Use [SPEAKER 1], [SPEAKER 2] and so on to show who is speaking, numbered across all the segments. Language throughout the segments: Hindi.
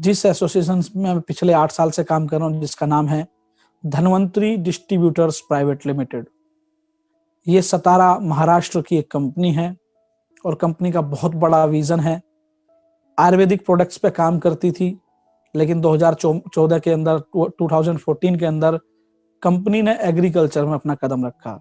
[SPEAKER 1] जिस एसोसिएशन में मैं पिछले 8 साल से काम कर रहा हूँ, जिसका नाम है धन्वंतरी डिस्ट्रीब्यूटर्स प्राइवेट लिमिटेड। ये सतारा महाराष्ट्र की एक कंपनी है और कंपनी का बहुत बड़ा विजन है। आयुर्वेदिक प्रोडक्ट्स पे काम करती थी, लेकिन 2014 के अंदर 2014 के अंदर कंपनी ने एग्रीकल्चर में अपना कदम रखा।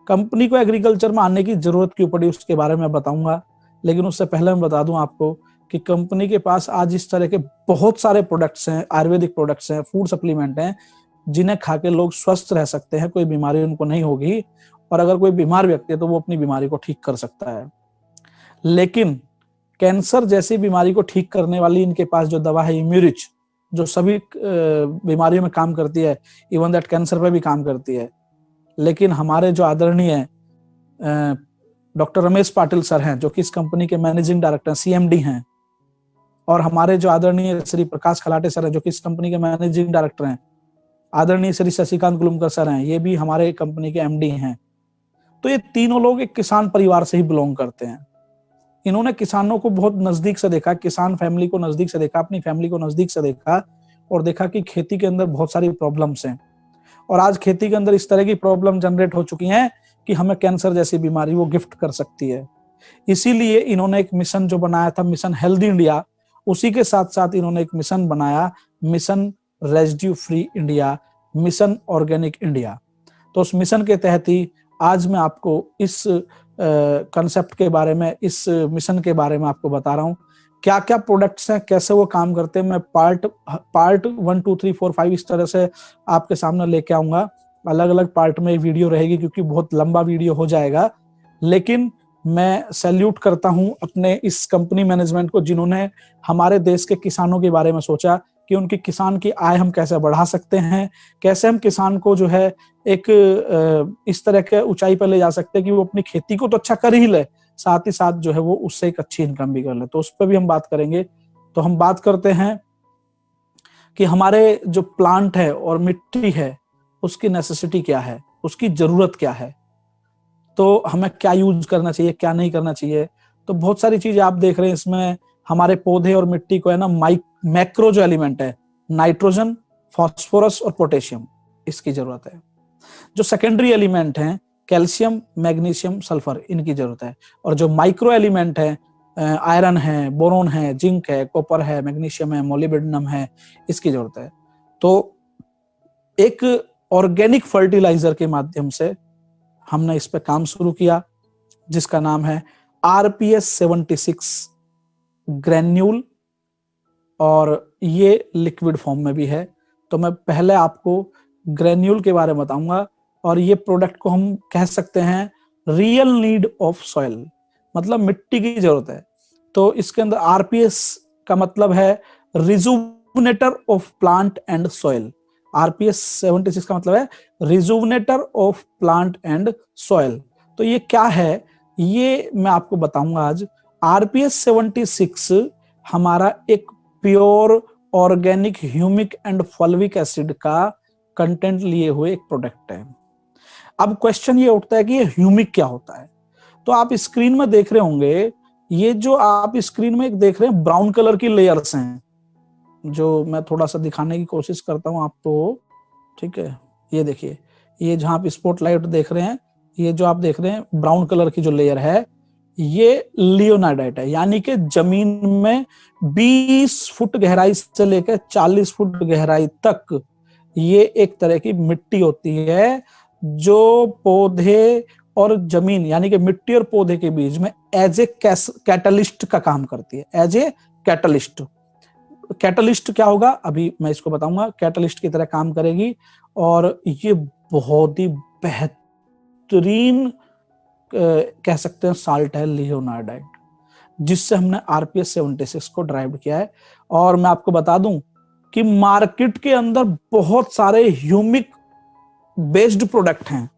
[SPEAKER 1] कंपनी को एग्रीकल्चर में आने की जरूरत क्यों पड़ी उसके बारे में बताऊंगा, लेकिन उससे पहले मैं बता दूं आपको कि कंपनी के पास आज इस तरह के बहुत सारे प्रोडक्ट्स हैं, आयुर्वेदिक प्रोडक्ट्स हैं, फूड सप्लीमेंट हैं, जिन्हें खा के लोग स्वस्थ रह सकते हैं, कोई बीमारी उनको नहीं होगी, और अगर कोई बीमार व्यक्ति है तो वो अपनी बीमारी को ठीक कर सकता है। लेकिन कैंसर जैसी बीमारी को ठीक करने वाली इनके पास जो दवा है इम्यूरिच, जो सभी बीमारियों में काम करती है, इवन दैट कैंसर पे भी काम करती है। लेकिन हमारे जो आदरणीय डॉक्टर रमेश पाटिल सर हैं, जो कि इस कंपनी के मैनेजिंग डायरेक्टर CMD हैं, और हमारे जो आदरणीय श्री प्रकाश खलाटे सर हैं, जो कि इस कंपनी के मैनेजिंग डायरेक्टर हैं, आदरणीय श्री शशिकांत गुलुमकर सर हैं, ये भी हमारे कंपनी के MD हैं। तो ये तीनों लोग एक किसान परिवार से ही बिलोंग करते हैं। इन्होंने किसानों को बहुत नजदीक से देखा, किसान फैमिली को नजदीक से देखा, अपनी फैमिली को नजदीक से देखा, और देखा कि खेती के अंदर बहुत सारी प्रॉब्लम्स हैं, और आज खेती के अंदर इस तरह की प्रॉब्लम जनरेट हो चुकी हैं कि हमें कैंसर जैसी बीमारी वो गिफ्ट कर सकती है। इसीलिए इन्होंने एक मिशन जो बनाया था, मिशन हेल्दी इंडिया, उसी के साथ साथ इन्होंने एक मिशन बनाया, mission residue free India, mission organic India. तो उस मिशन के तहत ही आज मैं आपको इस कंसेप्ट के बारे में, इस मिशन के बारे में आपको बता रहा हूँ। क्या क्या प्रोडक्ट्स हैं, कैसे वो काम करते हैं, मैं पार्ट 1, 2, 3, 4, 5 इस तरह से आपके सामने लेके आऊंगा। अलग अलग पार्ट में वीडियो रहेगी, क्योंकि बहुत लंबा वीडियो हो जाएगा। लेकिन मैं सैल्यूट करता हूं अपने इस कंपनी मैनेजमेंट को, जिन्होंने हमारे देश के किसानों के बारे में सोचा कि उनकी किसान की आय हम कैसे बढ़ा सकते हैं, कैसे हम किसान को जो है एक इस तरह के ऊंचाई पर ले जा सकते हैं कि वो अपनी खेती को तो अच्छा कर ही ले, साथ ही साथ जो है वो उससे एक अच्छी इनकम भी कर ले। तो उस पर भी हम बात करेंगे। तो हम बात करते हैं कि हमारे जो प्लांट है और मिट्टी है, उसकी नेसेसिटी क्या है, उसकी जरूरत क्या है, तो हमें क्या यूज करना चाहिए, क्या नहीं करना चाहिए। तो बहुत सारी चीजें आप देख रहे हैं इसमें। हमारे पौधे और मिट्टी को है ना, मैक्रो जो एलिमेंट है, नाइट्रोजन, फास्फोरस और पोटेशियम, इसकी जरूरत है। जो सेकेंडरी एलिमेंट हैं, कैल्शियम, मैग्नीशियम, सल्फर, इनकी जरूरत है। और जो माइक्रो एलिमेंट है, आयरन है, बोरोन है, जिंक है, कॉपर है, मैग्नीशियम है, मोलिब्डेनम है, इसकी जरूरत है। तो एक ऑर्गेनिक फर्टिलाइजर के माध्यम से हमने इस पे काम शुरू किया, जिसका नाम है RPS 76 ग्रेन्यूल, और ये लिक्विड फॉर्म में भी है। तो मैं पहले आपको ग्रेन्यूल के बारे में बताऊंगा। और ये प्रोडक्ट को हम कह सकते हैं रियल नीड ऑफ सॉइल, मतलब मिट्टी की जरूरत है। तो इसके अंदर RPS का मतलब है rejuvenator of plant and soil. RPS 76 का मतलब है rejuvenator of plant and soil. तो ये क्या है, ये मैं आपको बताऊंगा आज। RPS 76 हमारा एक pure organic humic and fulvic acid का कंटेंट लिए हुए एक प्रोडक्ट है। अब क्वेश्चन ये उठता है कि ये ह्यूमिक क्या होता है। तो आप स्क्रीन में देख रहे होंगे, ये जो आप स्क्रीन में देख रहे हैं ब्राउन कलर की लेयर्स हैं, जो मैं थोड़ा सा दिखाने की कोशिश करता हूं आपको। ठीक है, ये देखिए, ये जहां आप स्पॉटलाइट देख रहे हैं, ये जो आप देख रहे हैं ब्राउन कलर की जो लेयर है, ये लियोनार्डाइट है। यानी कि जमीन में 20 फुट गहराई से लेकर 40 फुट गहराई तक ये एक तरह की मिट्टी होती है, जो पौधे और जमीन यानी कि मिट्टी और पौधे के बीच में एज ए कैटलिस्ट का काम करती है। एज ए कैटलिस्ट, कैटलिस्ट क्या होगा अभी मैं इसको बताऊंगा। कैटलिस्ट की तरह काम करेगी, और ये बहुत ही बेहतरीन कह सकते हैं साल्ट है लियोनार्डाइट, जिससे हमने RPS 76 को ड्राइव किया है। और मैं आपको बता दूं कि मार्केट के अंदर बहुत सारे ह्यूमिक बेस्ड प्रोडक्ट हैं।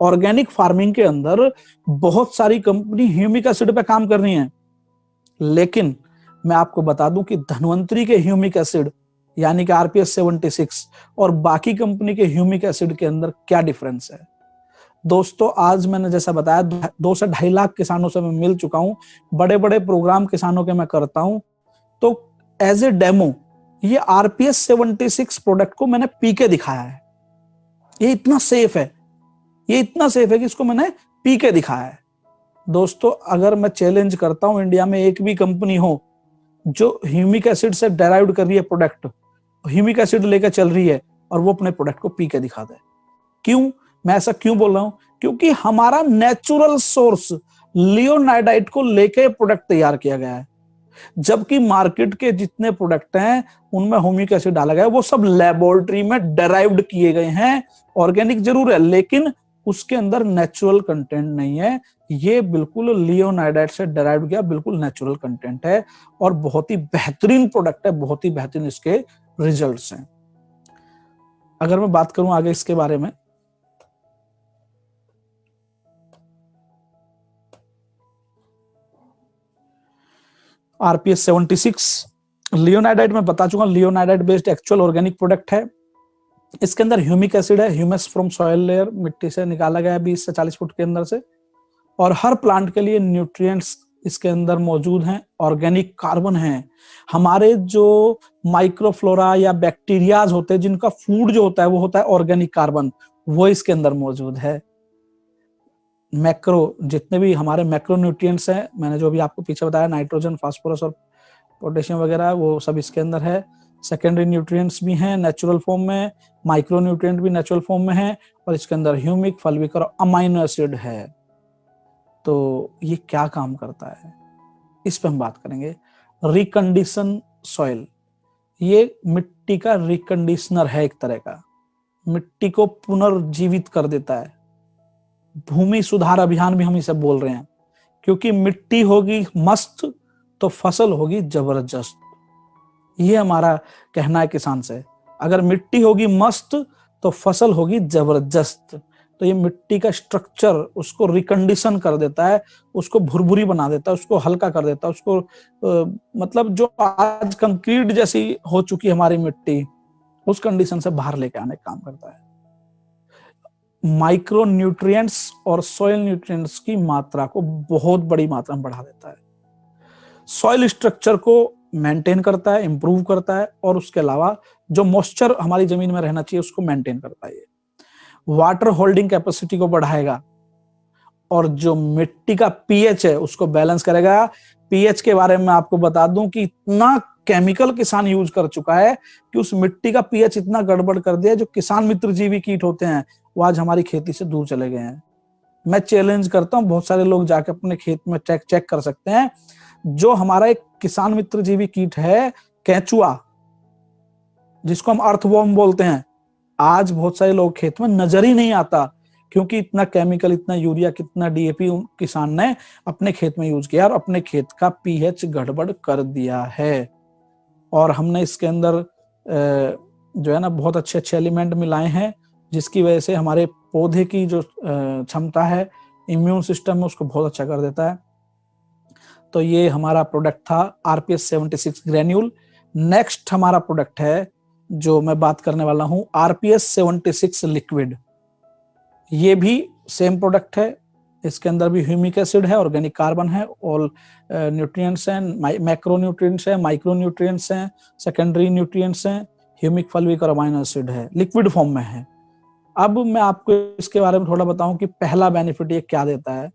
[SPEAKER 1] ऑर्गेनिक फार्मिंग के अंदर बहुत सारी कंपनी ह्यूमिक एसिड पे काम कर रही हैं, लेकिन मैं आपको बता दूं कि धन्वंतरी के ह्यूमिक एसिड यानी कि RPS 76 और बाकी कंपनी के ह्यूमिक एसिड के अंदर क्या डिफरेंस है। दोस्तों, आज मैंने जैसा बताया 2 से 2.5 लाख किसानों से मैं मिल चुका हूं, बड़े बड़े प्रोग्राम किसानों के मैं करता हूं। तो एज ए डेमो ये आरपीएस 76 प्रोडक्ट को मैंने पी के दिखाया है। ये इतना सेफ है, ये इतना सेफ है कि इसको मैंने पी के दिखाया है। दोस्तों, अगर मैं चैलेंज करता हूं इंडिया में एक भी कंपनी हो जो ह्यूमिक एसिड से डेराइव्ड कर रही है प्रोडक्ट, ह्यूमिक एसिड लेकर चल रही है और वो अपने प्रोडक्ट को पी के दिखा दे। क्यों? मैं ऐसा क्यों बोल रहा हूं? क्योंकि हमारा नेचुरल सोर्स लियोनाइडाइट को लेके प्रोडक्ट तैयार किया गया है, जबकि मार्केट के जितने प्रोडक्ट हैं उनमें ह्यूमिक एसिड डाला गया है वो सब लेबोरेटरी में डेराइव्ड किए गए हैं। ऑर्गेनिक जरूर है लेकिन उसके अंदर नेचुरल कंटेंट नहीं है। ये बिल्कुल लियोनाइडाइट से डेराइव्ड किया बिल्कुल नेचुरल कंटेंट है और बहुत ही बेहतरीन प्रोडक्ट है, बहुत ही बेहतरीन इसके रिजल्ट्स हैं। अगर मैं बात करूं आगे इसके बारे में, आरपीएस 76 लियोनाइडाइट में बता चुका, लियोनाइडाइट बेस्ड एक्चुअल ऑर्गेनिक प्रोडक्ट है। इसके अंदर ह्यूमिक एसिड है, ह्यूमस फ्रॉम सॉइल लेयर, मिट्टी से निकाला गया है 20 से 40 फुट के अंदर से, और हर प्लांट के लिए न्यूट्रिएंट्स इसके अंदर मौजूद हैं। ऑर्गेनिक कार्बन है, हमारे जो माइक्रोफ्लोरा या बैक्टीरियाज होते हैं जिनका फूड जो होता है वो होता है ऑर्गेनिक कार्बन, वो इसके अंदर मौजूद है। मैक्रो जितने भी हमारे मैक्रो न्यूट्रिएंट्स हैं, मैंने जो भी आपको पीछे बताया, नाइट्रोजन, फास्फोरस और पोटेशियम वगैरह, वो सब इसके अंदर है। सेकेंडरी न्यूट्रिएंट्स भी हैं नेचुरल फॉर्म में, माइक्रो न्यूट्रिएंट भी नेचुरल फॉर्म में है, और इसके अंदर ह्यूमिक, फल्विक और अमाइनो एसिड है। तो ये क्या काम करता है इस पे हम बात करेंगे। रिकंडीशन सॉइल, ये मिट्टी का रिकंडीशनर है, एक तरह का मिट्टी को पुनर्जीवित कर देता है। भूमि सुधार अभियान भी हम इसे बोल रहे हैं, क्योंकि मिट्टी होगी मस्त तो फसल होगी जबरदस्त। ये हमारा कहना है किसान से, अगर मिट्टी होगी मस्त तो फसल होगी जबरदस्त। तो ये मिट्टी का स्ट्रक्चर उसको रिकंडीशन कर देता है, उसको भुरभुरी बना देता है, उसको हल्का कर देता है, उसको मतलब जो आज कंक्रीट जैसी हो चुकी है हमारी मिट्टी, उस कंडीशन से बाहर लेके आने का काम करता है। माइक्रो न्यूट्रिएंट्स और सॉइल न्यूट्रिएंट्स की मात्रा को बहुत बड़ी मात्रा में बढ़ा देता है। सॉइल स्ट्रक्चर को मेंटेन करता है, इंप्रूव करता है, और उसके अलावा जो मॉइस्चर हमारी जमीन में रहना चाहिए उसको मेंटेन करता है। वाटर होल्डिंग कैपेसिटी को बढ़ाएगा, और जो मिट्टी का पीएच है उसको बैलेंस करेगा। पीएच के बारे में आपको बता दूं कि इतना केमिकल किसान यूज कर चुका है कि उस मिट्टी का पीएच इतना गड़बड़ कर दिया, जो किसान मित्र जीवी कीट होते हैं वो आज हमारी खेती से दूर चले गए हैं। मैं चैलेंज करता हूं, बहुत सारे लोग जाके अपने खेत में चेक कर सकते हैं, जो हमारा एक किसान मित्र जीवी कीट है केंचुआ, जिसको हम अर्थवॉर्म बोलते हैं, आज बहुत सारे लोग खेत में नजर ही नहीं आता, क्योंकि इतना केमिकल, इतना यूरिया, कितना डीएपी किसान ने अपने खेत में यूज किया और अपने खेत का पीएच गड़बड़ कर दिया है। और हमने इसके अंदर जो है ना बहुत अच्छे अच्छे एलिमेंट मिलाए हैं, जिसकी वजह से हमारे पौधे की जो क्षमता है, इम्यून सिस्टम में, उसको बहुत अच्छा कर देता है। तो ये हमारा प्रोडक्ट था आरपीएस 76 ग्रेन्यूल। नेक्स्ट हमारा प्रोडक्ट है जो मैं बात करने वाला हूं, आरपीएस 76 लिक्विड। ये भी सेम प्रोडक्ट है, इसके अंदर भी ह्यूमिक एसिड है, ऑर्गेनिक कार्बन है, ऑल न्यूट्रिएंट्स हैं, मैक्रो न्यूट्रिएंट्स हैं, माइक्रो न्यूट्रिएंट्स हैं, सेकेंडरी न्यूट्रिएंट्स हैं, ह्यूमिक, फल्विक और अमाइनो एसिड है, लिक्विड फॉर्म में है। अब मैं आपको इसके बारे में थोड़ा बताऊं कि पहला बेनिफिट ये क्या देता है।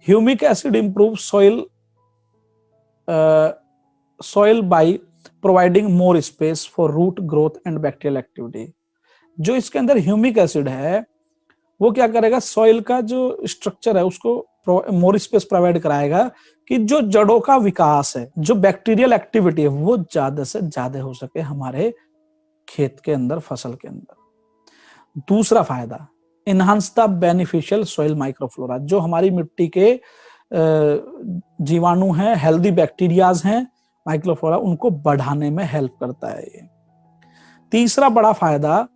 [SPEAKER 1] Humic acid improve soil by providing more space for root growth and bacterial activity. जो इसके अंदर ह्यूमिक एसिड है वो क्या करेगा, सॉइल का जो स्ट्रक्चर है उसको मोर स्पेस प्रोवाइड कराएगा कि जो जड़ों का विकास है, जो बैक्टीरियल एक्टिविटी है, वो ज्यादा से ज्यादा हो सके हमारे खेत के अंदर, फसल के अंदर। दूसरा फायदा, enhance the beneficial soil microflora. जो हमारी मिट्टी के जीवाणु हैं, हेल्दी बैक्टीरियाज हैं, माइक्रोफ्लोरा, उनको बढ़ाने में हेल्प करता है ये। तीसरा बड़ा फायदा,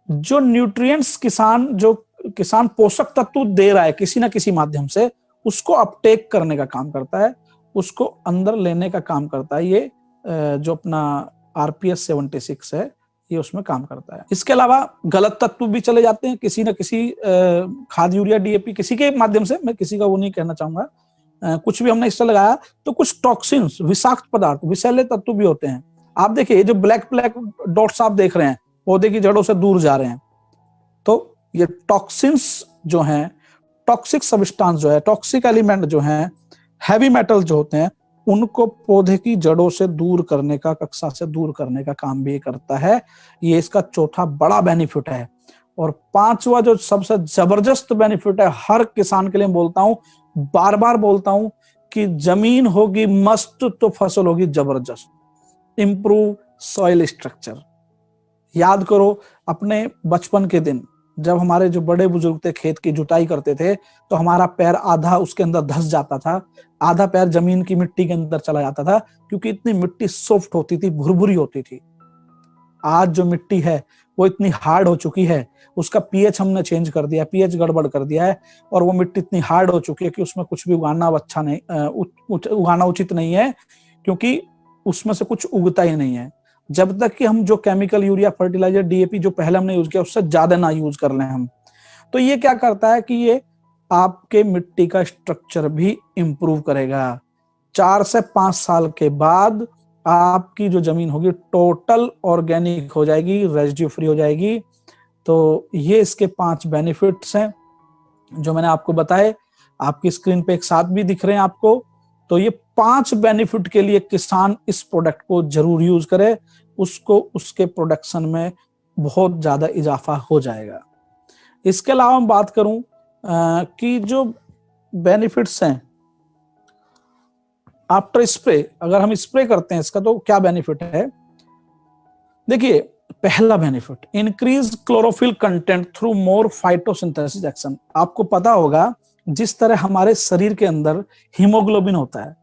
[SPEAKER 1] जो न्यूट्रिएंट्स किसान पोषक तत्व दे रहा है किसी ना किसी माध्यम से, उसको अपटेक करने का काम करता है, उसको अंदर लेने का काम करता है। ये जो अपना आरपीएस 76 है ये उसमें काम करता है। इसके अलावा गलत तत्व भी चले जाते हैं किसी न किसी खाद, यूरिया, डीएपी, किसी के माध्यम से, मैं किसी का वो नहीं कहना चाहूंगा, कुछ भी हमने इससे लगाया तो कुछ टॉक्सिन्स, विषाक्त पदार्थ, विषैले तत्व भी होते हैं, आप देखिए ये जो ब्लैक ब्लैक डॉट्स आप देख रहे हैं पौधे की जड़ों से दूर जा रहे हैं, तो ये टॉक्सिन्स जो हैं, टॉक्सिक सब्सटेंस जो है, टॉक्सिक एलिमेंट जो हैं, हैवी मेटल जो होते हैं, उनको पौधे की जड़ों से दूर करने का, कक्षा से दूर करने का काम भी करता है। ये इसका चौथा बड़ा बेनिफिट है। और पांचवा जो सबसे जबरदस्त बेनिफिट है, हर किसान के लिए बोलता हूं, बार बार बोलता हूं कि जमीन होगी मस्त तो फसल होगी जबरदस्त। Improve soil structure. याद करो अपने बचपन के दिन, जब हमारे जो बड़े बुजुर्ग थे खेत की जुताई करते थे तो हमारा पैर आधा उसके अंदर धंस जाता था, आधा पैर जमीन की मिट्टी के अंदर चला जाता था, क्योंकि इतनी मिट्टी सॉफ्ट होती थी, भुरभुरी होती थी। आज जो मिट्टी है वो इतनी हार्ड हो चुकी है, उसका पीएच हमने चेंज कर दिया, पीएच गड़बड़ कर दिया है, और वो मिट्टी इतनी हार्ड हो चुकी है कि उसमें कुछ भी उगाना अच्छा नहीं, उगाना उचित नहीं है, क्योंकि उसमें से कुछ उगता ही नहीं है। जब तक कि हम जो केमिकल यूरिया फर्टिलाइजर डीएपी जो पहले हमने यूज किया उससे ज्यादा ना यूज कर लें हम, तो ये क्या करता है कि ये आपके मिट्टी का स्ट्रक्चर भी इंप्रूव करेगा। 4 से 5 साल के बाद आपकी जो जमीन होगी टोटल ऑर्गेनिक हो जाएगी, रेजिड्यू फ्री हो जाएगी। तो ये इसके 5 बेनिफिट्स हैं जो मैंने आपको बताए, आपकी स्क्रीन पे एक साथ भी दिख रहे हैं आपको। तो ये 5 बेनिफिट के लिए किसान इस प्रोडक्ट को जरूर यूज करे, उसको उसके प्रोडक्शन में बहुत ज्यादा इजाफा हो जाएगा। इसके अलावा मैं बात करूं कि जो बेनिफिट्स हैं आफ्टर स्प्रे, अगर हम स्प्रे करते हैं इसका तो क्या बेनिफिट है। देखिए पहला benefit, increase chlorophyll content through more photosynthesis action. आपको पता होगा जिस तरह हमारे शरीर के अंदर हीमोग्लोबिन होता है,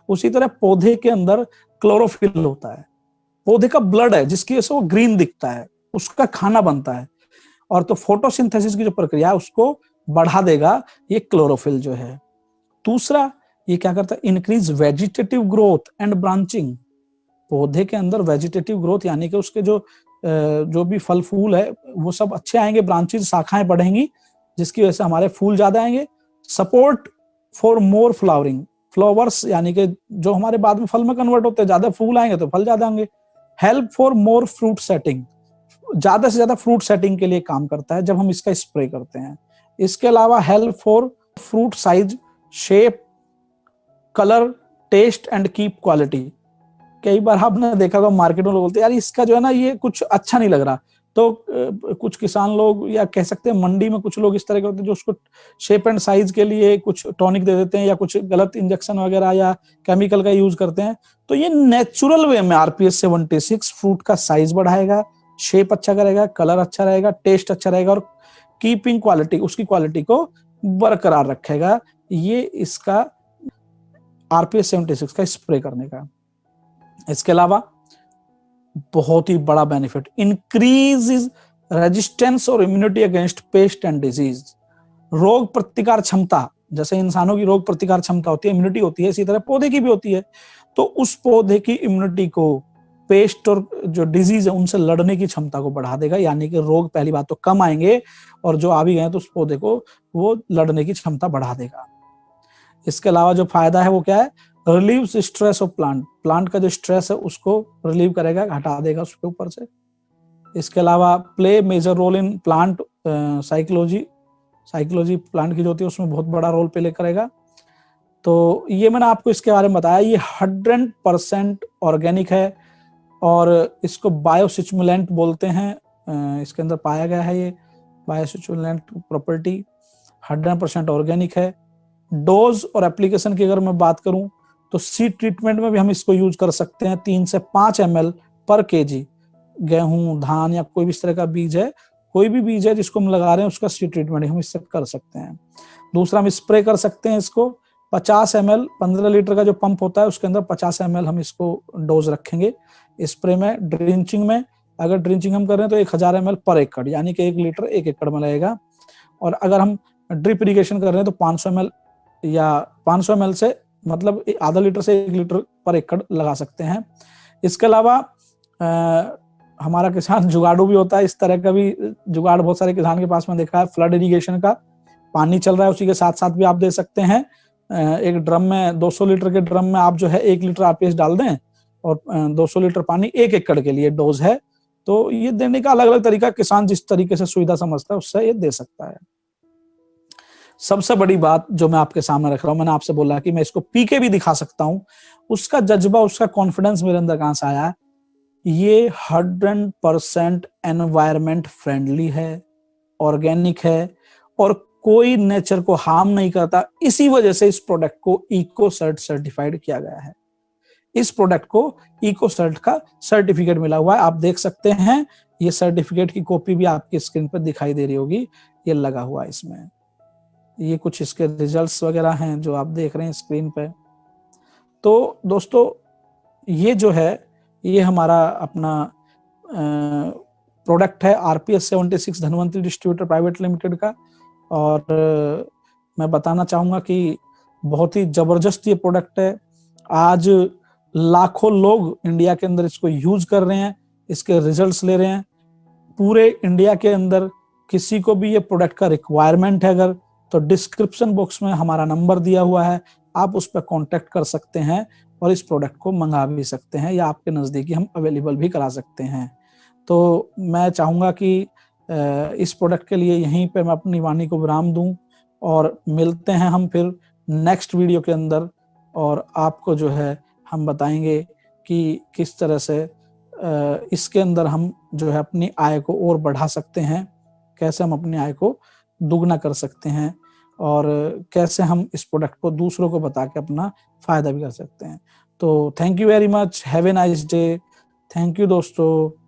[SPEAKER 1] उसी तरह पौधे के अंदर क्लोरोफिल होता है। पौधे का ब्लड है जिसकी वजह से वो ग्रीन दिखता है, उसका खाना बनता है, और तो फोटोसिंथेसिस की जो प्रक्रिया है उसको बढ़ा देगा ये क्लोरोफिल जो है। दूसरा ये क्या करता है, increase vegetative growth and branching. पौधे के अंदर वेजिटेटिव ग्रोथ यानी कि उसके जो भी फल फूल है वो सब अच्छे आएंगे, ब्रांचेस शाखाएं बढ़ेंगी, जिसकी वजह से हमारे फूल ज्यादा आएंगे। Support for more flowering, flowers यानी कि जो हमारे बाद में फल में कन्वर्ट होते हैं, ज्यादा फूल आएंगे तो फल ज्यादा आएंगे। Help for more fruit setting, ज्यादा से ज्यादा फ्रूट सेटिंग के लिए काम करता है जब हम इसका स्प्रे करते हैं। इसके अलावा help for fruit size, shape, colour, taste and keep quality. कई बार आपने देखा होगा मार्केट में लोग बोलते हैं यार इसका जो है ना ये कुछ अच्छा नहीं लग रहा, तो कुछ किसान लोग या कह सकते हैं मंडी में कुछ लोग इस तरह के होते हैं जो उसको शेप एंड साइज के लिए कुछ टॉनिक दे देते हैं या कुछ गलत इंजेक्शन वगैरह या केमिकल का यूज करते हैं। तो ये नेचुरल वे में आरपीएस 76 फ्रूट का साइज बढ़ाएगा, शेप अच्छा करेगा, कलर अच्छा रहेगा, टेस्ट अच्छा रहेगा, और कीपिंग क्वालिटी, उसकी क्वालिटी को बरकरार रखेगा। ये इसका आरपीएस 76 का स्प्रे करने का। इसके अलावा बहुत ही बड़ा बेनिफिट, इंक्रीज रेजिस्टेंस और immunity against paste and disease. रोग प्रतिकार क्षमता, जैसे इंसानों की रोग प्रतिकार क्षमता होती है, इम्यूनिटी होती है, इसी तरह पौधे की भी होती है। तो उस पौधे की इम्यूनिटी को पेस्ट और जो डिजीज है उनसे लड़ने की क्षमता को बढ़ा देगा, यानी कि रोग पहली बात तो कम आएंगे, और जो आ भी गए तो उस पौधे को वो लड़ने की क्षमता बढ़ा देगा। इसके अलावा जो फायदा है वो क्या है, relieve stress of plant, plant का जो स्ट्रेस है उसको रिलीव करेगा, हटा देगा उसके ऊपर से। इसके अलावा play major role in plant psychology plant की जो होती है उसमें बहुत बड़ा रोल प्ले करेगा। तो ये मैंने आपको इसके बारे में बताया। ये 100% ऑर्गेनिक है और इसको बायोस्टिमुलेंट बोलते हैं, इसके अंदर पाया गया है ये बायोस्टिमुलेंट प्रॉपर्टी, 100% ऑर्गेनिक है। डोज और एप्लीकेशन की अगर मैं बात करूं तो सीड ट्रीटमेंट में भी हम इसको यूज कर सकते हैं। 3 से 5 ml पर केजी, गेहूं, धान या कोई भी इस तरह का बीज है, कोई भी बीज है जिसको हम लगा रहे हैं उसका सीड ट्रीटमेंट हम इससे कर सकते हैं। दूसरा हम स्प्रे कर सकते हैं इसको 50 ml, 15 लीटर का जो पंप होता है उसके अंदर 50 ml हम इसको डोज रखेंगे स्प्रे में। ड्रिंचिंग में अगर ड्रिंचिंग हम कर रहे हैं तो 1000 ml पर एकड़, यानी कि 1 लीटर 1 एकड़ में लगेगा। और अगर हम ड्रिप इरिगेशन कर रहे हैं तो 500 ml या 500 ml से मतलब आधा लीटर से 1 लीटर पर एकड़ लगा सकते हैं। इसके अलावा हमारा किसान जुगाड़ू भी होता है, इस तरह का भी जुगाड़ बहुत सारे किसान के पास में देखा है। फ्लड इरिगेशन का पानी चल रहा है उसी के साथ साथ भी आप दे सकते हैं। एक ड्रम में 200 लीटर के ड्रम में आप जो है 1 लीटर आरपीएस डाल दें और 200 लीटर पानी 1 एकड़ के लिए डोज है। तो ये देने का अलग अलग तरीका, किसान जिस तरीके से सुविधा समझता है उससे ये दे सकता है। सबसे बड़ी बात जो मैं आपके सामने रख रहा हूं, मैंने आपसे बोला कि मैं इसको पी के भी दिखा सकता हूं, उसका जज्बा, उसका कॉन्फिडेंस मेरे अंदर कहां से आया? ये 100% एनवायरमेंट फ्रेंडली है, ऑर्गेनिक है और कोई नेचर को हार्म नहीं करता। इसी वजह से इस प्रोडक्ट को इकोसर्ट सर्टिफाइड किया गया है। इस प्रोडक्ट को इकोसर्ट का सर्टिफिकेट मिला हुआ है। आप देख सकते हैं, ये सर्टिफिकेट की कॉपी भी आपकी स्क्रीन पर दिखाई दे रही होगी, ये लगा हुआ है इसमें। ये कुछ इसके रिजल्ट्स वगैरह हैं जो आप देख रहे हैं स्क्रीन पे। तो दोस्तों, ये जो है ये हमारा अपना प्रोडक्ट है RPS 76 Dhanvantari distributor private limited का। और मैं बताना चाहूंगा कि बहुत ही जबरदस्त ये प्रोडक्ट है। आज लाखों लोग इंडिया के अंदर इसको यूज कर रहे हैं, इसके रिजल्ट्स ले रहे हैं। पूरे इंडिया के अंदर किसी को भी ये प्रोडक्ट का रिक्वायरमेंट है अगर, तो डिस्क्रिप्शन बॉक्स में हमारा नंबर दिया हुआ है, आप उस पर कांटेक्ट कर सकते हैं और इस प्रोडक्ट को मंगा भी सकते हैं या आपके नज़दीकी हम अवेलेबल भी करा सकते हैं। तो मैं चाहूँगा कि इस प्रोडक्ट के लिए यहीं पे मैं अपनी वाणी को विराम दूं और मिलते हैं हम फिर नेक्स्ट वीडियो के अंदर। और आपको जो है हम बताएंगे कि किस तरह से इसके अंदर हम जो है अपनी आय को और बढ़ा सकते हैं, कैसे हम अपनी आय को दुगना कर सकते हैं और कैसे हम इस प्रोडक्ट को दूसरों को बता के अपना फायदा भी कर सकते हैं। तो thank you very much, have a nice day. Thank you दोस्तों।